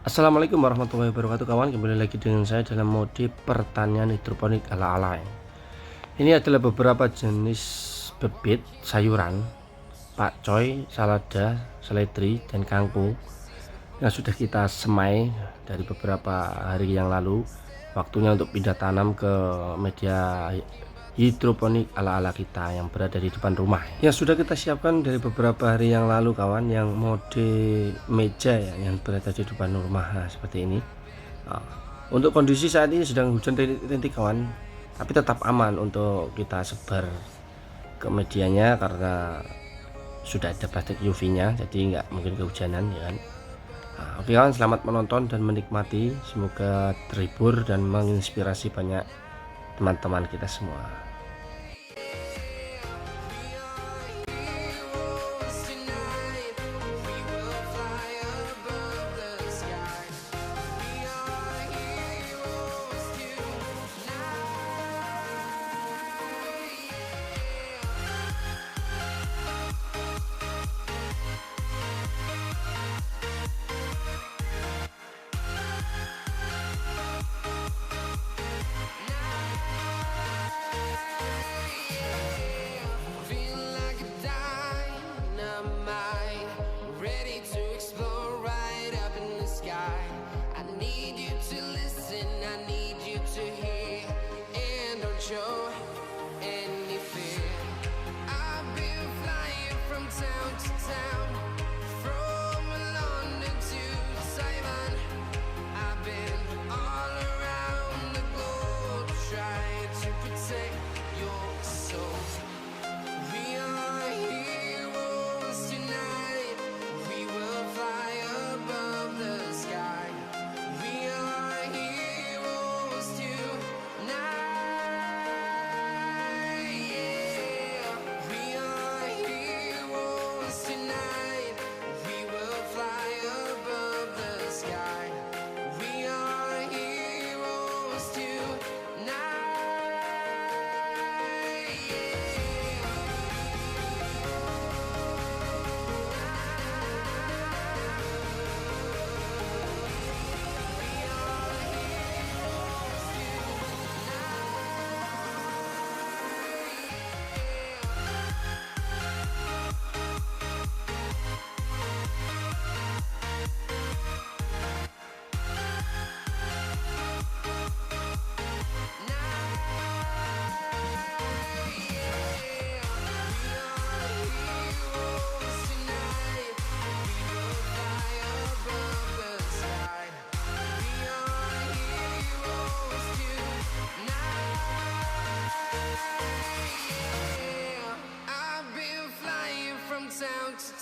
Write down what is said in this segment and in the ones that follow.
Assalamualaikum warahmatullahi wabarakatuh kawan, kembali lagi dengan saya dalam mode pertanian hidroponik ala-ala. Ini adalah beberapa jenis bibit sayuran pakcoy, salada, seledri, dan kangkung yang sudah kita semai dari beberapa hari yang lalu. Waktunya untuk pindah tanam ke media hidroponik ala-ala kita yang berada di depan rumah, yang sudah kita siapkan dari beberapa hari yang lalu kawan, yang mode meja ya, yang berada di depan rumah. Nah, seperti ini. Untuk kondisi saat ini sedang hujan rintik kawan, tapi tetap aman untuk kita sebar ke medianya karena sudah ada plastik UV nya, jadi nggak mungkin kehujanan ya kan. Oke kawan, selamat menonton dan menikmati, semoga terhibur dan menginspirasi banyak teman-teman kita semua.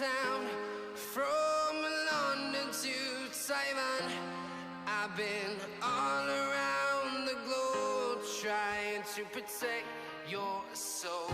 Town, from London to Taiwan, I've been all around the globe trying to protect your soul.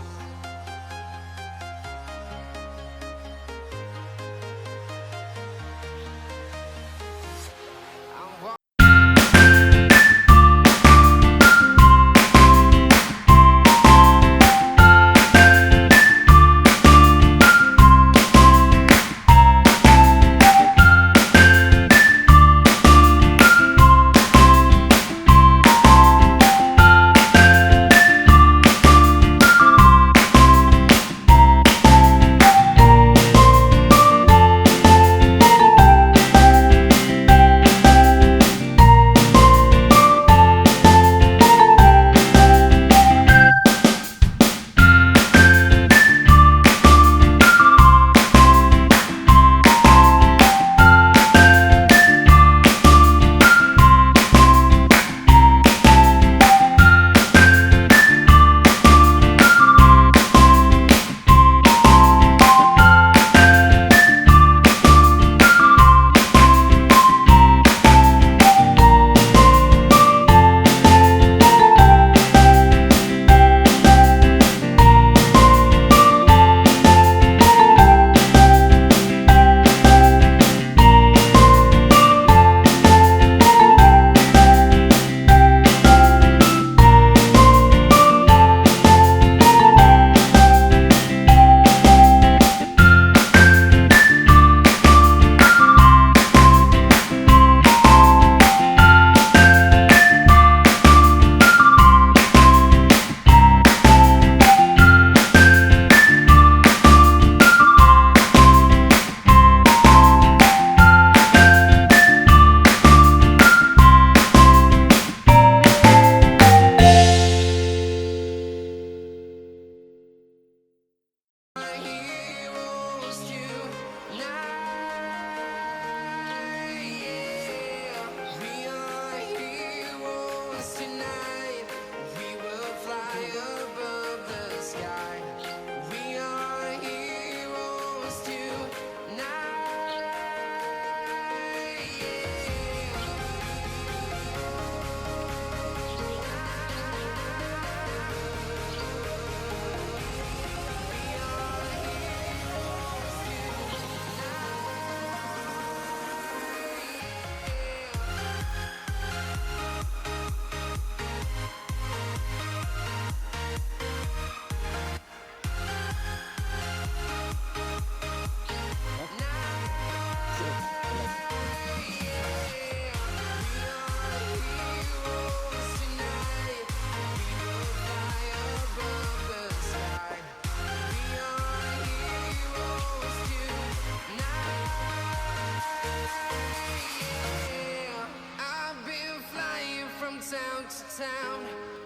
I've been flying from town to town,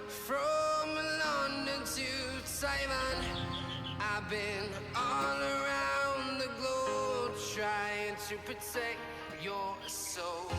from London to Taiwan. I've been all around the globe trying to protect your soul.